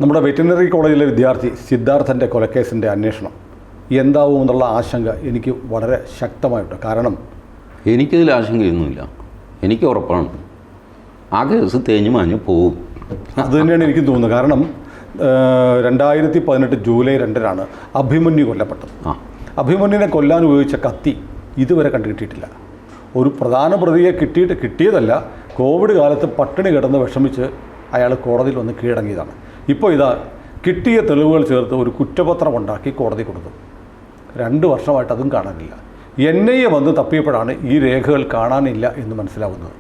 നമ്മുടെ വെറ്റിനറി കോളേജിലെ വിദ്യാർത്ഥി സിദ്ധാർത്ഥൻ്റെ കൊലക്കേസിൻ്റെ അന്വേഷണം എന്താവും എന്നുള്ള ആശങ്ക എനിക്ക് വളരെ ശക്തമായിട്ട്. കാരണം എനിക്കതിൽ ആശങ്കയൊന്നുമില്ല. എനിക്ക് ഉറപ്പാണ് ആ കേസ് തേഞ്ഞു മാഞ്ഞു പോകും. അത് തന്നെയാണ് എനിക്ക് തോന്നുന്നത്. കാരണം 2018 ജൂലൈ 2 അഭിമന്യു കൊല്ലപ്പെട്ടത്. അഭിമന്യുവിനെ കൊല്ലാൻ ഉപയോഗിച്ച കത്തി ഇതുവരെ കണ്ടുകിട്ടിയിട്ടില്ല. ഒരു പ്രധാന പ്രതിയെ കിട്ടിയതല്ല, കോവിഡ് കാലത്ത് പട്ടിണി കിടന്ന് വിഷമിച്ച് അയാൾ കോടതിയിൽ വന്ന് കീഴടങ്ങിയതാണ്. ഇപ്പോൾ ഇതാ കിട്ടിയ തെളിവുകൾ ചേർത്ത് ഒരു കുറ്റപത്രം ഉണ്ടാക്കി കോടതി കൊടുത്തു. 2 വർഷമായിട്ട് അതും കാണാനില്ല. NIA വന്ന് തപ്പിയപ്പോഴാണ് ഈ രേഖകൾ കാണാനില്ല എന്ന് മനസ്സിലാവുന്നത്.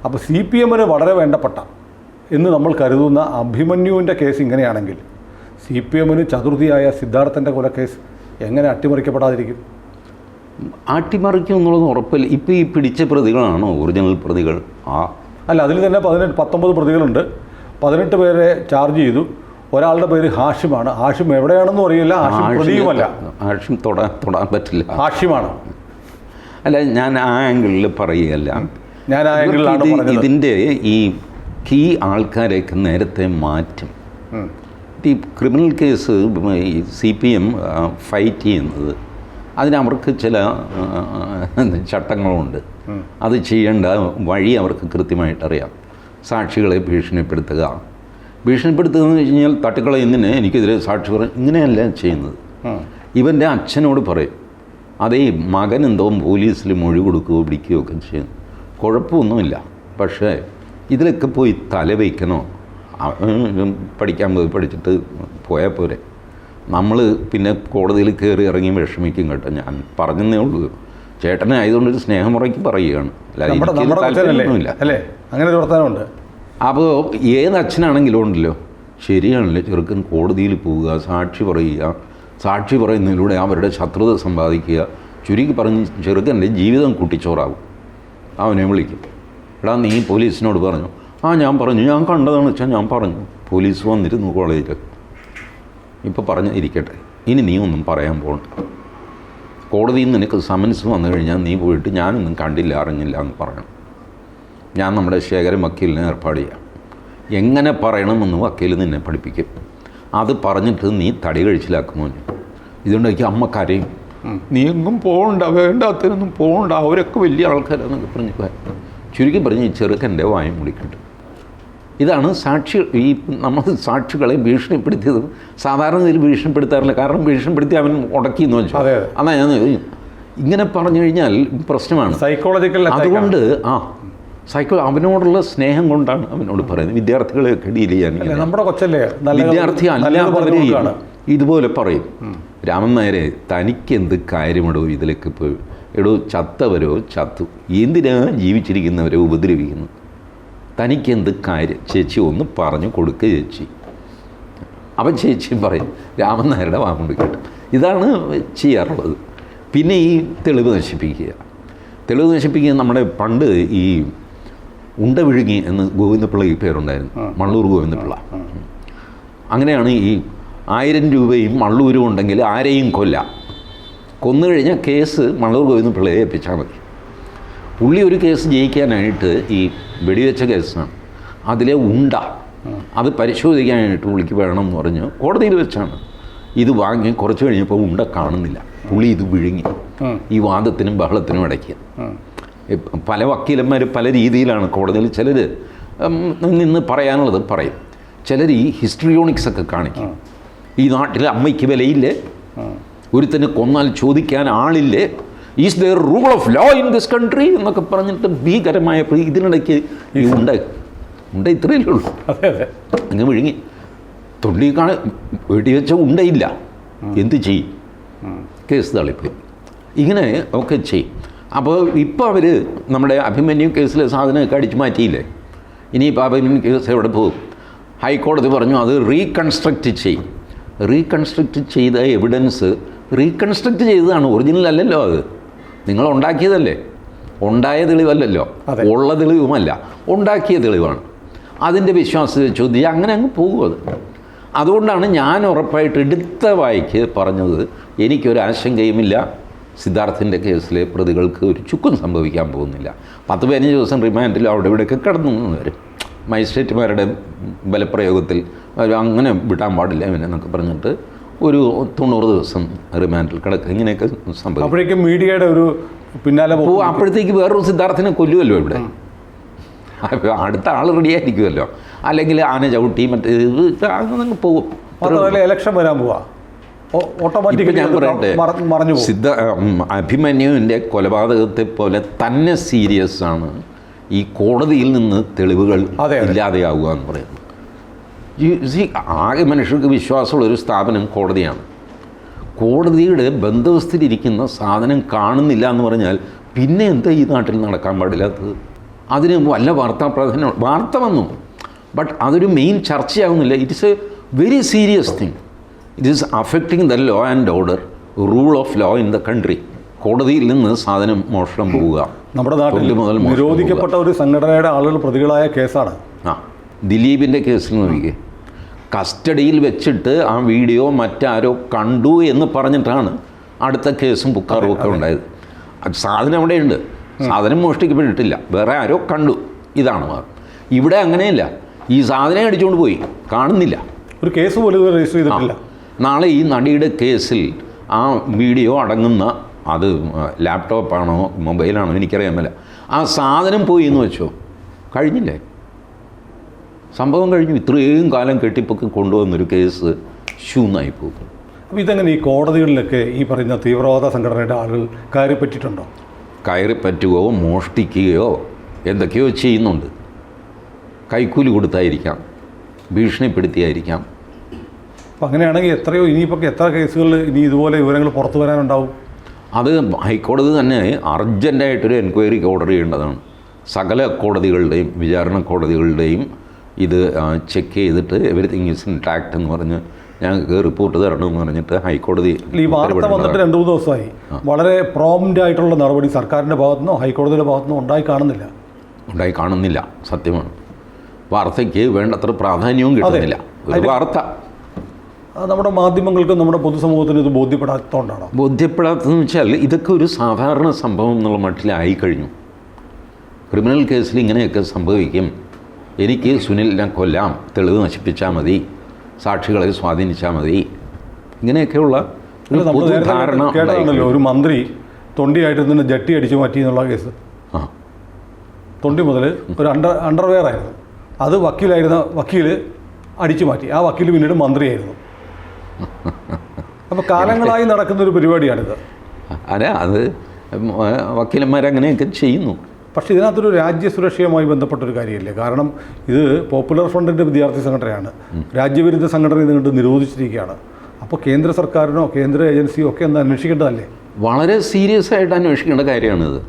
അപ്പോൾ CPMന് വളരെ വേണ്ടപ്പെട്ട എന്ന് നമ്മൾ കരുതുന്ന അഭിമന്യുവിൻ്റെ കേസ് ഇങ്ങനെയാണെങ്കിൽ CPMന് ചതുർത്ഥിയായ സിദ്ധാർത്ഥൻ്റെ കൊലക്കേസ് എങ്ങനെ അട്ടിമറിക്കപ്പെടാതിരിക്കും? അട്ടിമറിക്കും എന്നുള്ളത് ഉറപ്പില്ല. ഇപ്പോൾ ഈ പിടിച്ച പ്രതികളാണോ ഒറിജിനൽ പ്രതികൾ? അല്ല, അതിൽ തന്നെ 19 പ്രതികളുണ്ട്. 18 പേരെ ചാർജ് ചെയ്തു. ഒരാളുടെ പേര് ഹാഷിമാണ്. ഹാഷിം എവിടെയാണെന്നും അറിയില്ല. ഹാഷിം പ്രതിയുമല്ല. ഹാഷിം തൊടാൻ പറ്റില്ല. ഹാഷിമാണ്. അല്ല, ഞാൻ ആ ആംഗിളിൽ പറയുകയല്ല. ഞാൻ ആ ആംഗിളിലാണ് പറഞ്ഞത്. ഇതിൻ്റെ ഈ കീ ആൾക്കാരെയൊക്കെ നേരത്തെ മാറ്റും. ഈ ക്രിമിനൽ കേസ് CPM ഫൈറ്റ് ചെയ്യുന്നത് അതിനവർക്ക് ചില ചട്ടങ്ങളുണ്ട്. അത് ചെയ്യേണ്ട വഴി അവർക്ക് കൃത്യമായിട്ടറിയാം. സാക്ഷികളെ ഭീഷണിപ്പെടുത്തുക എന്ന് വെച്ച് കഴിഞ്ഞാൽ തട്ടിക്കളയുന്നതിന് എനിക്കെതിരെ സാക്ഷി പറയും, ഇങ്ങനെയല്ല ചെയ്യുന്നത്. ഇവൻ്റെ അച്ഛനോട് പറയും, അതേ മകൻ എന്തോ പോലീസിൽ മൊഴി കൊടുക്കുകയോ പിടിക്കുകയോ ഒക്കെ ചെയ്യുന്നു, കുഴപ്പമൊന്നുമില്ല. പക്ഷേ ഇതിലൊക്കെ പോയി തലവയ്ക്കണോ? പഠിക്കാൻ പോയി പഠിച്ചിട്ട് പോയാൽ പോരെ. നമ്മൾ പിന്നെ കോടതിയിൽ കയറി ഇറങ്ങി വിഷമിക്കും കേട്ടോ. ഞാൻ പറഞ്ഞതേ ഉള്ളൂ. ചേട്ടനെ ആയതുകൊണ്ട് ഒരു സ്നേഹമുറയ്ക്ക് പറയുകയാണ്. താല്പര്യമൊന്നുമില്ല അല്ലേ? അങ്ങനെ ഒരു വർത്തമാനമുണ്ട്. അപ്പോൾ ഏത് അച്ഛനാണെങ്കിലും ഉണ്ടല്ലോ, ശരിയാണല്ലോ, ചെറുക്കൻ കോടതിയിൽ പോവുക, സാക്ഷി പറയുന്നതിലൂടെ അവരുടെ ശത്രുത സമ്പാദിക്കുക. ചുരുക്കി പറഞ്ഞ് ചെറുക്കൻ്റെ ജീവിതം കുട്ടിച്ചോറാവും. അവനെ വിളിക്കും, എടാ നീ പോലീസിനോട് പറഞ്ഞു? ഞാൻ പറഞ്ഞു, ഞാൻ കണ്ടതാണെന്ന് വെച്ചാൽ ഞാൻ പറഞ്ഞു. പോലീസ് വന്നിരുന്നു കോളേജിൽ. ഇപ്പോൾ പറഞ്ഞിരിക്കട്ടെ, ഇനി നീ ഒന്നും പറയാൻ പോകണ്ട. കോടതിയിൽ നിന്ന് നിനക്ക് സമൻസ് വന്നു കഴിഞ്ഞാൽ നീ പോയിട്ട് ഞാനൊന്നും കണ്ടില്ല അറിഞ്ഞില്ല എന്ന് പറയണം. ഞാൻ നമ്മുടെ ശേഖരൻ വക്കീലിനെ ഏർപ്പാട് ചെയ്യാം. എങ്ങനെ പറയണമെന്ന് വക്കീൽ നിന്നെ പഠിപ്പിക്കും. അത് പറഞ്ഞിട്ട് നീ തടി കഴിച്ചിലാക്കുമോ? ഇതുകൊണ്ടേക്ക് അമ്മ കരയും, നീ എങ്ങും പോകണ്ട, വേണ്ടാത്തതിനൊന്നും പോകണ്ട, അവരൊക്കെ വലിയ ആൾക്കാരാണെന്നൊക്കെ പറഞ്ഞ് ചുരുക്കി പറഞ്ഞ് ഈ ചെറുക്കൻ്റെ വായം മുടിക്കട്ടെ. ഇതാണ് ഈ നമ്മൾ സാക്ഷികളെ ഭീഷണിപ്പെടുത്തിയത്. സാധാരണ ഇതിൽ ഭീഷണിപ്പെടുത്താറില്ല. കാരണം ഭീഷണിപ്പെടുത്തി അവൻ ഉടക്കിയെന്ന് വെച്ചാൽ അതാ ഞാൻ ഇങ്ങനെ പറഞ്ഞു കഴിഞ്ഞാൽ പ്രശ്നമാണ്. സൈക്കോളജിക്കൽ. അതുകൊണ്ട് അവനോടുള്ള സ്നേഹം കൊണ്ടാണ് അവനോട് പറയുന്നത്. വിദ്യാർത്ഥികളെയൊക്കെ ഡീൽ ചെയ്യാൻ നമ്മുടെ കൊച്ചല്ലേ വിദ്യാർത്ഥി അല്ലാത്തവരെ ഇതുപോലെ പറയും, രാമൻ നായരെ തനിക്കെന്ത് കാര്യമെടോ ഇതിലേക്ക് പോയി, എടോ ചത്തവരോ ചത്തു, എന്തിനാ ജീവിച്ചിരിക്കുന്നവരെ ഉപദ്രവിക്കുന്നു, തനിക്കെന്ത് കാര്യം, ചേച്ചി ഒന്ന് പറഞ്ഞു കൊടുക്കുക ചേച്ചി. അവൻ ചേച്ചിയും പറയും, രാമൻ നായരുടെ വാമുണ്ട് കേട്ടു. ഇതാണ് ചെയ്യാറുള്ളത്. പിന്നെ ഈ തെളിവ് നശിപ്പിക്കുക നമ്മുടെ പണ്ട് ഈ ഉണ്ട വിഴുങ്ങി എന്ന് ഗോവിന്ദപിള്ളയ്ക്ക് പേരുണ്ടായിരുന്നു, മള്ളൂർ ഗോവിന്ദപിള്ള. അങ്ങനെയാണ് ഈ 1000 രൂപയും മള്ളൂരും ഉണ്ടെങ്കിൽ ആരെയും കൊന്നു കഴിഞ്ഞാൽ കേസ് മള്ളൂർ ഗോവിന്ദപിള്ളയെ ഏൽപ്പിച്ചാൽ മതി. പുള്ളി ഒരു കേസ് ജയിക്കാനായിട്ട് ഈ വെടിവെച്ച കേസാണ്, അതിലെ ഉണ്ട അത് പരിശോധിക്കാനായിട്ട് പുള്ളിക്ക് വേണമെന്ന് പറഞ്ഞ് കോടതിയിൽ വെച്ചാണ് ഇത് വാങ്ങി. കുറച്ച് കഴിഞ്ഞപ്പോൾ ഉണ്ട കാണുന്നില്ല. പുള്ളി ഇത് വിഴുങ്ങി. ഈ വാദത്തിനും ബഹളത്തിനും ഇടയ്ക്ക് പല വക്കീലന്മാർ പല രീതിയിലാണ് കോടതിയിൽ. ചിലർ നിന്ന് പറയാനുള്ളത് പറയും, ചിലർ ഈ ഹിസ്റ്ററിയോണിക്സ് ഒക്കെ കാണിക്കും. ഈ നാട്ടിൽ അമ്മയ്ക്ക് വിലയില്ലേ, ഒരുത്തന് കൊന്നാൽ ചോദിക്കാൻ ആളില്ലേ, is there rule of law in this country എന്നൊക്കെ പറഞ്ഞിട്ട് ഭീകരമായ ഇതിനിടയ്ക്ക് ഈ ഉണ്ട ഇത്രയല്ലേ ഉള്ളൂ. അങ്ങ് വിഴുങ്ങി തൊണ്ടി വെടിവെച്ച ഉണ്ടയില്ല, എന്ത് ചെയ്യും? കേസ് തള്ളിപ്പോയി. ഇങ്ങനെ ഒക്കെ ചെയ്യും. അപ്പോൾ ഇപ്പോൾ അവർ നമ്മുടെ അഭിമന്യു കേസിലെ സാധനമൊക്കെ അടിച്ചു മാറ്റിയില്ലേ. ഇനിയിപ്പോൾ അഭിമന്യു കേസ് എവിടെ പോകും? ഹൈക്കോടതി പറഞ്ഞു അത് റീകൺസ്ട്രക്റ്റ് ചെയ്ത എവിഡൻസ് റീകൺസ്ട്രക്റ്റ് ചെയ്തതാണ്, ഒറിജിനൽ അല്ലല്ലോ. അത് നിങ്ങൾ ഉണ്ടാക്കിയതല്ലേ, ഉണ്ടായ തെളിവല്ലല്ലോ, ഉള്ള തെളിവുമല്ല, ഉണ്ടാക്കിയ തെളിവാണ്. അതിൻ്റെ വിശ്വാസത്തെ ചോദ്യം അങ്ങനെ അങ്ങ് പോകും. അതുകൊണ്ടാണ് ഞാൻ ഉറപ്പായിട്ട് എടുത്ത വായിക്ക് പറഞ്ഞത്, എനിക്കൊരു ആശങ്കയുമില്ല, സിദ്ധാർത്ഥിൻ്റെ കേസിലെ പ്രതികൾക്ക് ഒരു ചുക്കും സംഭവിക്കാൻ പോകുന്നില്ല. 10-15 ദിവസം റിമാൻഡിൽ അവിടെ ഇവിടെയൊക്കെ കിടന്നു വരും. മജിസ്ട്രേറ്റുമാരുടെ ബലപ്രയോഗത്തിൽ അങ്ങനെ വിടാൻ പാടില്ല ഇവനെന്നൊക്കെ പറഞ്ഞിട്ട് ഒരു 90 ദിവസം റിമാൻഡിൽ കിടക്കുക. ഇങ്ങനെയൊക്കെ സംഭവിക്കും. അപ്പോഴേക്കും മീഡിയയുടെ ഒരു പിന്നാലെ അപ്പോഴത്തേക്ക് വേറൊരു സിദ്ധാർത്ഥിനെ കൊല്ലുമല്ലോ ഇവിടെ. അടുത്ത ആൾ റെഡിയായിരിക്കുമല്ലോ. അല്ലെങ്കിൽ ആന ചവിട്ടി മറ്റേ അങ്ങ് പോകും. മാത്രമല്ല ഇലക്ഷൻ വരാൻ പോവാ, ഓട്ടോമാറ്റിക്കലി ഞാൻ പറയട്ടെ, മറഞ്ഞു അഭിമന്യുവിൻ്റെ കൊലപാതകത്തെ പോലെ തന്നെ സീരിയസ് ആണ് ഈ കോടതിയിൽ നിന്ന് തെളിവുകൾ ഇല്ലാതെയാവുക എന്ന് പറയുന്നത്. ആകെ മനുഷ്യർക്ക് വിശ്വാസമുള്ളൊരു സ്ഥാപനം കോടതിയാണ്. കോടതിയുടെ ബന്ധവസ്ഥയിലിരിക്കുന്ന സാധനം കാണുന്നില്ല എന്ന് പറഞ്ഞാൽ പിന്നെ എന്താ ഈ നാട്ടിൽ നടക്കാൻ പാടില്ലാത്തത്? അതിന് വല്ല വാർത്താ പ്രാധാന്യം, വാർത്ത വന്നു, ബട്ട് അതൊരു മെയിൻ ചർച്ചയാകുന്നില്ല. It is a very serious thing. It is affecting the law and order, rule of law in the country. കോടതിയിൽ നിന്ന് സാധനം മോഷണം പോവുക നമ്മുടെ നാട്ടിൽ നിരോധിക്കപ്പെട്ട ഒരു സംഘടനയുടെ ആളുകൾ പ്രതികളായ കേസാണ്. ദിലീപിൻ്റെ കേസിൽ നോക്കിയേ, കസ്റ്റഡിയിൽ വെച്ചിട്ട് ആ വീഡിയോ മറ്റാരോ കണ്ടു എന്ന് പറഞ്ഞിട്ടാണ് അടുത്ത കേസും പുക്കാറും ഒക്കെ ഉണ്ടായത്. സാധനം അവിടെയുണ്ട്, സാധനം മോഷ്ടിക്കപ്പെട്ടിട്ടില്ല, വേറെ ആരോ കണ്ടു, ഇതാണ്. ഇവിടെ അങ്ങനെയല്ല, ഈ സാധനം അടിച്ചുകൊണ്ട് പോയി, കാണുന്നില്ല, ഒരു കേസ് പോലും രജിസ്റ്റർ ചെയ്തിട്ടില്ല. നാളെ ഈ നടിയുടെ കേസിൽ ആ വീഡിയോ അടങ്ങുന്ന, അത് ലാപ്ടോപ്പാണോ മൊബൈലാണോ എനിക്കറിയാൻ പറ്റില്ല, ആ സാധനം പോയി എന്ന് വെച്ചോ, കഴിഞ്ഞില്ലേ, സംഭവം കഴിഞ്ഞു. ഇത്രയും കാലം കെട്ടിപ്പൊക്കി കൊണ്ടുവന്നൊരു കേസ് ഷൂന്നായി പോകും. അപ്പോൾ ഇതെങ്ങനെ ഈ കോടതികളിലൊക്കെ ഈ പറയുന്ന തീവ്രവാദ സംഘടനയുടെ ആളുകൾ കയറി പറ്റിയിട്ടുണ്ടോ? കയറി പറ്റുകയോ മോഷ്ടിക്കുകയോ എന്തൊക്കെയോ ചെയ്യുന്നുണ്ട്. കൈക്കൂലി കൊടുത്തായിരിക്കാം, ഭീഷണിപ്പെടുത്തിയായിരിക്കാം. അപ്പോൾ അങ്ങനെയാണെങ്കിൽ ഇനിയിപ്പോൾ എത്ര കേസുകൾ ഇനി ഇതുപോലെ വിവരങ്ങൾ പുറത്തു വരാനുണ്ടാവും? അത് ഹൈക്കോടതി തന്നെ അർജൻറ്റായിട്ടൊരു എൻക്വയറിക്ക് ഓർഡർ ചെയ്യേണ്ടതാണ്. സകല കോടതികളുടെയും, വിചാരണ കോടതികളുടെയും ഇത് ചെക്ക് ചെയ്തിട്ട് എവരിത്തിങ് ഈസ് ഇൻടാക്ട് എന്ന് പറഞ്ഞ് ഞങ്ങൾക്ക് റിപ്പോർട്ട് തരണമെന്ന് പറഞ്ഞിട്ട് ഹൈക്കോടതി. ഈ വാർത്ത വന്നിട്ട് 2-3 ദിവസമായി. വളരെ പ്രോംപ്റ്റ് ആയിട്ടുള്ള നടപടി സർക്കാരിൻ്റെ ഭാഗത്തുനിന്നോ ഹൈക്കോടതിയുടെ ഭാഗത്തുനിന്നോ ഉണ്ടായി കാണുന്നില്ല. സത്യമാണ്. വാർത്തയ്ക്ക് വേണ്ടത്ര പ്രാധാന്യവും കിട്ടുന്നില്ല. ഒരു വാർത്ത നമ്മുടെ മാധ്യമങ്ങൾക്കും നമ്മുടെ പൊതുസമൂഹത്തിന് ഇത് ബോധ്യപ്പെടാത്തതുകൊണ്ടാണോ? ബോധ്യപ്പെടാത്തതെന്ന് വെച്ചാൽ ഇതൊക്കെ ഒരു സാധാരണ സംഭവം എന്നുള്ള മട്ടിലായി കഴിഞ്ഞു. ക്രിമിനൽ കേസിൽ ഇങ്ങനെയൊക്കെ സംഭവിക്കും, എനിക്ക് സുനിലിനെ കൊല്ലാം, തെളിവ് നശിപ്പിച്ചാൽ മതി, സാക്ഷികളെ സ്വാധീനിച്ചാൽ മതി, ഇങ്ങനെയൊക്കെയുള്ള ധാരണ. കേട്ടാണല്ലോ ഒരു മന്ത്രി തൊണ്ടിയായിട്ട് നിന്ന് ജട്ടി അടിച്ചു മാറ്റി എന്നുള്ള കേസ്. തൊണ്ടി മുതൽ ഒരു അണ്ടർവെയർ ആയിരുന്നു, അത് വക്കീൽ അടിച്ചു മാറ്റി. ആ വക്കീൽ പിന്നീട് മന്ത്രിയായിരുന്നു. അപ്പോൾ കാലങ്ങളായി നടക്കുന്നൊരു പരിപാടിയാണിത്. അതെ, അത് വക്കീലന്മാരങ്ങനെയൊക്കെ ചെയ്യുന്നു. പക്ഷേ ഇതിനകത്തൊരു രാജ്യസുരക്ഷയുമായി ബന്ധപ്പെട്ടൊരു കാര്യമില്ലേ? കാരണം ഇത് പോപ്പുലർ ഫ്രണ്ടിൻ്റെ വിദ്യാർത്ഥി സംഘടനയാണ്, രാജ്യവിരുദ്ധ സംഘടന ഇതുകൊണ്ട് നിരോധിച്ചിരിക്കുകയാണ്. അപ്പോൾ കേന്ദ്ര സർക്കാരിനോ കേന്ദ്ര ഏജൻസിയോ ഒക്കെ ഒന്ന് അന്വേഷിക്കേണ്ടതല്ലേ? വളരെ സീരിയസ് ആയിട്ട് അന്വേഷിക്കേണ്ട കാര്യമാണിത്.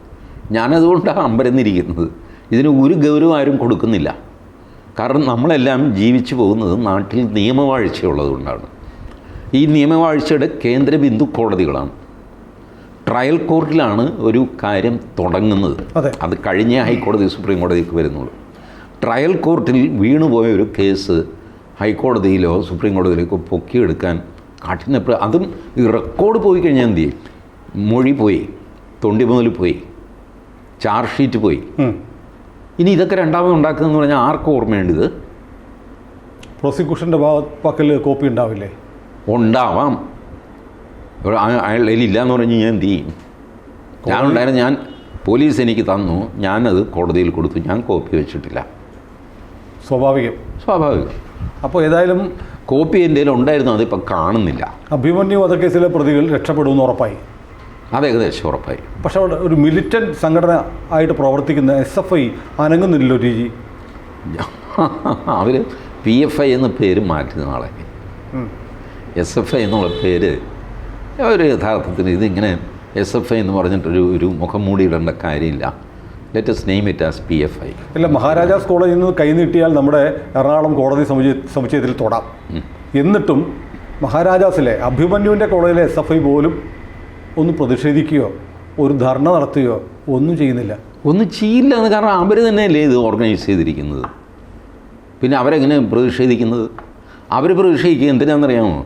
ഞാനതുകൊണ്ടാണ് അമ്പരന്നിരിക്കുന്നത്. ഇതിന് ഒരു ഗൗരവം ആരും കൊടുക്കുന്നില്ല. കാരണം നമ്മളെല്ലാം ജീവിച്ചു പോകുന്നത് നാട്ടിൽ നിയമവാഴ്ചയുള്ളതുകൊണ്ടാണ്. ഈ നിയമവാഴ്ചയുടെ കേന്ദ്ര ബിന്ദു കോടതികളാണ്. ട്രയൽ കോർട്ടിലാണ് ഒരു കാര്യം തുടങ്ങുന്നത്. അത് കഴിഞ്ഞേ ഹൈക്കോടതി സുപ്രീം കോടതിക്ക് വരുന്നുള്ളൂ. ട്രയൽ കോർട്ടിൽ വീണുപോയ ഒരു കേസ് ഹൈക്കോടതിയിലോ സുപ്രീം കോടതിയിലേക്കോ പൊക്കിയെടുക്കാൻ കഠിന, അതും ഈ റെക്കോർഡ് പോയി കഴിഞ്ഞാൽ എന്ത് ചെയ്യും? മൊഴി പോയി, തൊണ്ടി മുതൽ പോയി, ചാർജ് ഷീറ്റ് പോയി. ഇനി ഇതൊക്കെ രണ്ടാമത് ഉണ്ടാക്കുന്നതെന്ന് പറഞ്ഞാൽ ആർക്കും ഓർമ്മയുണ്ട്? പ്രോസിക്യൂഷൻ്റെ പക്കൽ കോപ്പി ഉണ്ടാവില്ലേ? ഉണ്ടാവാം. അയാളില്ല എന്ന് പറഞ്ഞ് ഞാൻ എന്ത് ചെയ്യും? ഞാനുണ്ടായിരുന്നു, ഞാൻ പോലീസ് എനിക്ക് തന്നു, ഞാനത് കോടതിയിൽ കൊടുത്തു, ഞാൻ കോപ്പി വെച്ചിട്ടില്ല. സ്വാഭാവികം. അപ്പോൾ ഏതായാലും കോപ്പി എൻ്റെ കയ്യിൽ ഉണ്ടായിരുന്നു, അതിപ്പോൾ കാണുന്നില്ല. അഭിമന്യു വധക്കേസിലെ പ്രതികൾ രക്ഷപ്പെടുമെന്ന് ഉറപ്പായി. അത് ഏകദേശം ഉറപ്പായി. പക്ഷെ അവിടെ ഒരു മിലിറ്റൻറ്റ് സംഘടന ആയിട്ട് പ്രവർത്തിക്കുന്ന SFI അനങ്ങുന്നില്ലല്ലോ ടി ജി. അവർ PFI എന്ന പേര് മാറ്റി നാളെ. SFI എന്നുള്ള പേര് ഒരു യഥാർത്ഥത്തിൽ ഇതിങ്ങനെ SFI എന്ന് പറഞ്ഞിട്ടൊരു മുഖം മൂടിയിടേണ്ട കാര്യമില്ല. Let us name it as PFI. അല്ല, മഹാരാജാസ് കോളേജിൽ നിന്ന് കൈനീട്ടിയാൽ നമ്മുടെ എറണാകുളം കോടതി സമുച്ചയത്തിൽ തൊടാം. എന്നിട്ടും മഹാരാജാസിലെ അഭിമന്യുവിൻ്റെ കോളേജിലെ SFI പോലും ഒന്ന് പ്രതിഷേധിക്കുകയോ ഒരു ധർണ നടത്തുകയോ ഒന്നും ചെയ്യുന്നില്ല. ഒന്നും ചെയ്യില്ല എന്ന്. കാരണം അവർ തന്നെയല്ലേ ഇത് ഓർഗനൈസ് ചെയ്തിരിക്കുന്നത്. പിന്നെ അവരെങ്ങനെ പ്രതിഷേധിക്കുന്നത്? അവർ പ്രതിഷേധിക്കുക എന്തിനാണെന്നറിയാമോ?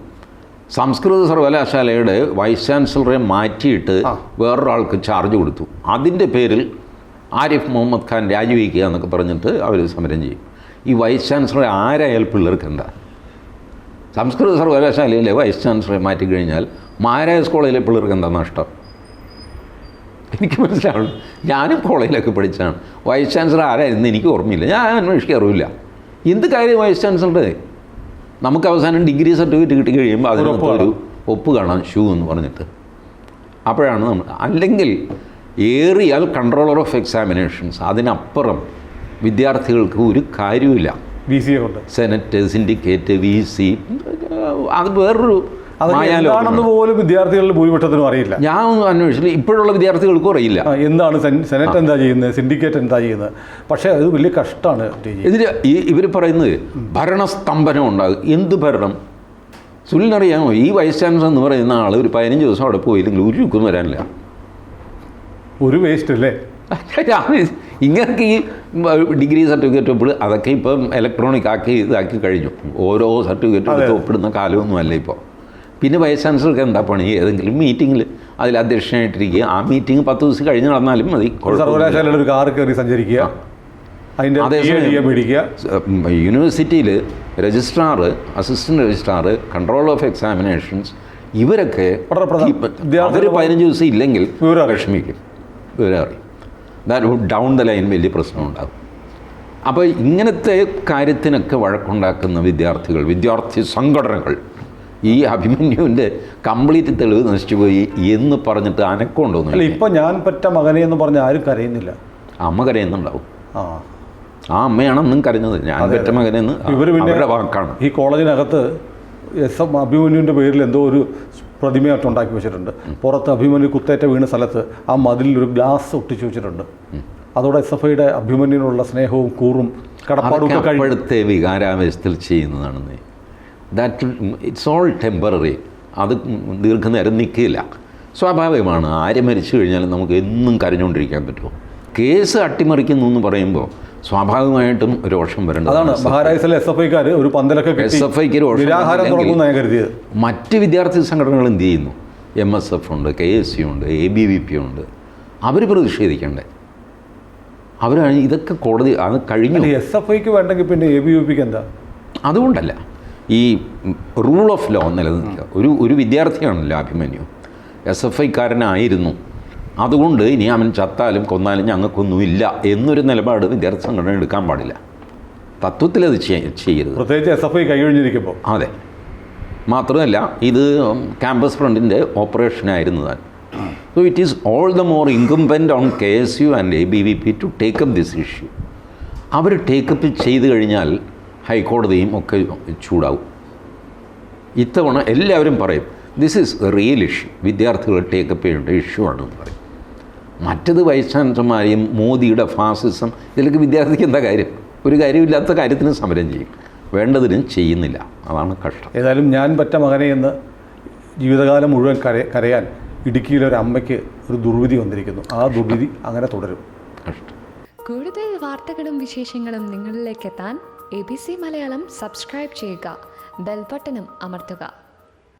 സംസ്കൃത സർവകലാശാലയുടെ വൈസ് ചാൻസലറെ മാറ്റിയിട്ട് വേറൊരാൾക്ക് ചാർജ് കൊടുത്തു. അതിൻ്റെ പേരിൽ ആരിഫ് മുഹമ്മദ് ഖാൻ രാജിവെക്കുക എന്നൊക്കെ പറഞ്ഞിട്ട് അവർ സമരം ചെയ്യും. ഈ വൈസ് ചാൻസലറെ ആരായാൽ പിള്ളേർക്ക് എന്താ? സംസ്കൃത സർവകലാശാലയിലെ വൈസ് ചാൻസലറെ മാറ്റിക്കഴിഞ്ഞാൽ മഹാരാജാസ് കോളേജിലെ പിള്ളേർക്ക് എന്താ നഷ്ടം? എനിക്ക് മനസ്സിലാവുള്ളൂ. ഞാനും കോളേജിലൊക്കെ പഠിച്ചാണ്. വൈസ് ചാൻസലർ ആരായിരുന്നു എനിക്ക് ഓർമ്മയില്ല, ഞാൻ അന്വേഷിക്കാറുമില്ല. എന്ത് കാര്യം വൈസ് ചാൻസലറുടെ? നമുക്ക് അവസാനം ഡിഗ്രി സർട്ടിഫിക്കറ്റ് കിട്ടി കഴിയുമ്പോൾ അതിനകത്തൊരു ഒപ്പ് കാണാം, ഷൂ എന്ന് പറഞ്ഞിട്ട്. അപ്പോഴാണ് നമ്മൾ, അല്ലെങ്കിൽ ഏറിയാൽ കൺട്രോളർ ഓഫ് എക്സാമിനേഷൻസ്, അതിനപ്പുറം വിദ്യാർത്ഥികൾക്ക് ഒരു കാര്യമില്ല. VC കൊണ്ട് സെനറ്റ്, സിൻഡിക്കേറ്റ്, VC, അത് വേറൊരു എന്താണെന്ന് പോലും വിദ്യാർത്ഥികളുടെ ഭൂരിപക്ഷത്തിനും അറിയില്ല. ഞാൻ അന്വേഷിച്ചില്ല, ഇപ്പോഴുള്ള വിദ്യാർത്ഥികൾക്കും അറിയില്ല എന്താണ് സെനറ്റ് എന്താ ചെയ്യുന്നത്, സിൻഡിക്കേറ്റ് എന്താ ചെയ്യുന്നത്. പക്ഷേ അത് വലിയ കഷ്ടമാണ്. ഇതിൽ ഇവർ പറയുന്നത് ഭരണസ്തംഭനം ഉണ്ടാകും. എന്ത് ഭരണം? സുനിലിനറിയാമോ, ഈ വൈസ് ചാൻസലർ എന്ന് പറയുന്ന ആൾ ഒരു 15 ദിവസം അവിടെ പോയില്ലെങ്കിൽ ഒരു ചുക്കും വരാനില്ല. ഒരു വേസ്റ്റ് അല്ലേ? ഇങ്ങനൊക്കെ ഈ ഡിഗ്രി സർട്ടിഫിക്കറ്റ് ഒപ്പിട് അതൊക്കെ ഇപ്പം ഇലക്ട്രോണിക് ആക്കി ഇതാക്കി കഴിഞ്ഞു. ഓരോ സർട്ടിഫിക്കറ്റ് എടുത്ത് ഒപ്പിടുന്ന കാലമൊന്നുമല്ല ഇപ്പോൾ. പിന്നെ വൈസ് ചാൻസലർക്ക് എന്താ പണി? ഏതെങ്കിലും മീറ്റിങ്ങിൽ അതിൽ അധ്യക്ഷനായിട്ടിരിക്കുക. ആ മീറ്റിംഗ് 10 ദിവസം കഴിഞ്ഞ് നടന്നാലും മതി. സർവകലാശാലയുടെ ഒരു കാർ കയറി സഞ്ചരിക്കുക, യൂണിവേഴ്സിറ്റിയിൽ registrar, assistant registrar, control of examinations, ഇവരൊക്കെ അവർ 15 ദിവസം ഇല്ലെങ്കിൽ വിഷമിക്കും, വിവരം അറിയും. ഡൗൺ ദ ലൈൻ വലിയ പ്രശ്നമുണ്ടാകും. അപ്പോൾ ഇങ്ങനത്തെ കാര്യത്തിനൊക്കെ വഴക്കുണ്ടാക്കുന്ന വിദ്യാർത്ഥികൾ, വിദ്യാർത്ഥി സംഘടനകൾ ഈ അഭിമന്യുവിൻ്റെ കംപ്ലീറ്റ് തെളിവ് നശിച്ചുപോയി എന്ന് പറഞ്ഞിട്ട് അനക്കമുണ്ടോന്നില്ല. ഇപ്പം ഞാൻ പെറ്റ മകനെ എന്ന് പറഞ്ഞാൽ ആരും കരയുന്നില്ല. അമ്മ കരയുന്നുണ്ടാവും. ആ അമ്മയാണ് അന്നും കരഞ്ഞത്, ഞാൻ പെറ്റ മകനെന്ന്. അവരുടെ വാക്കാണ്. ഈ കോളേജിനകത്ത് അഭിമന്യുവിൻ്റെ പേരിൽ എന്തോ ഒരു പ്രതിമയായിട്ട് ഉണ്ടാക്കി വെച്ചിട്ടുണ്ട്. പുറത്ത് അഭിമന്യു കുത്തേറ്റ വീണ സ്ഥലത്ത് ആ മതിലിൽ ഒരു ഗ്ലാസ് ഒട്ടിച്ചു വെച്ചിട്ടുണ്ട്. അതോടെ SFIയുടെ അഭിമന്യുവിനുള്ള സ്നേഹവും കൂറും കടപ്പാടും അപ്പോഴത്തെ വികാരാവേശത്തിൽ ചെയ്യുന്നതാണെന്ന്. That it's all temporary. അത് ദീർഘനേരം നിൽക്കില്ല. സ്വാഭാവികമാണ്. ആര് മരിച്ചു കഴിഞ്ഞാലും നമുക്ക് എന്നും കരഞ്ഞുകൊണ്ടിരിക്കാൻ പറ്റുമോ? കേസ് അട്ടിമറിക്കുന്നു എന്ന് പറയുമ്പോൾ സ്വാഭാവികമായിട്ടും രോഷം വരേണ്ടത്. അതാണ് മഹാരാജാസിലെ SFIക്കാർ ഒരു പന്തലൊക്കെ SFIക്ക് രോഷം. മറ്റ് വിദ്യാർത്ഥി സംഘടനകൾ എന്ത് ചെയ്യുന്നു? MSF ഉണ്ട്, KSU ഉണ്ട്, ABVP ഉണ്ട്. അവർ പ്രതിഷേധിക്കണ്ടേ? അവരാണ് ഇതൊക്കെ കോടതി അത് കഴിഞ്ഞു. SFIക്ക് വേണ്ടെങ്കിൽ പിന്നെ ABVPക്ക് എന്താ? അതുകൊണ്ടല്ല, ഈ റൂൾ ഓഫ് ലോ നിലനിൽക്കുക. ഒരു വിദ്യാർത്ഥിയാണല്ലോ അഭിമന്യു, SFIക്കാരനായിരുന്നു. അതുകൊണ്ട് ഇനി അവൻ ചത്താലും കൊന്നാലും ഞങ്ങൾക്കൊന്നുമില്ല എന്നൊരു നിലപാട് വിദ്യാർത്ഥി സംഘടന എടുക്കാൻ പാടില്ല. തത്വത്തിൽ അത് ചെയ്യരുത്, പ്രത്യേകിച്ച് SFI കൈയൊഴിഞ്ഞിരിക്കുമ്പോൾ. അതെ. മാത്രമല്ല ഇത് ക്യാമ്പസ് ഫ്രണ്ടിൻ്റെ ഓപ്പറേഷനായിരുന്നു താൻ. So it is all the more incumbent on KSU and ABVP to take up this issue. അവർ ടേക്കപ്പ് ചെയ്ത് കഴിഞ്ഞാൽ ഹൈക്കോടതിയും ഒക്കെ ചൂടാവും. ഇത്തവണ എല്ലാവരും പറയും this is a real issue, വിദ്യാർത്ഥികൾ ടേക്കപ്പ് ചെയ്യേണ്ട ഇഷ്യൂ ആണെന്ന് പറയും. മറ്റത് വൈസ് ചാൻസലർമാരെയും മോദിയുടെ ഫാസിസം, ഇതിലേക്ക് വിദ്യാർത്ഥിക്ക് എന്താ കാര്യം? ഒരു കാര്യമില്ലാത്ത കാര്യത്തിന് സമരം ചെയ്യും, വേണ്ടതിനും ചെയ്യുന്നില്ല. അതാണ് കഷ്ടം. ഏതായാലും ഞാൻ പറ്റ മകനെ എന്ന് ജീവിതകാലം മുഴുവൻ കരയാൻ ഇടുക്കിയിലെ ഒരു അമ്മയ്ക്ക് ഒരു ദുർവിധി വന്നിരിക്കുന്നു. ആ ദുർവിധി അങ്ങനെ തുടരും. കഷ്ടം. കൂടുതൽ വാർത്തകളും വിശേഷങ്ങളും നിങ്ങളിലേക്ക് എത്താൻ ABC മലയാളം സബ്സ്ക്രൈബ് ചെയ്യുക, ബെൽ ബട്ടണും അമർത്തുക.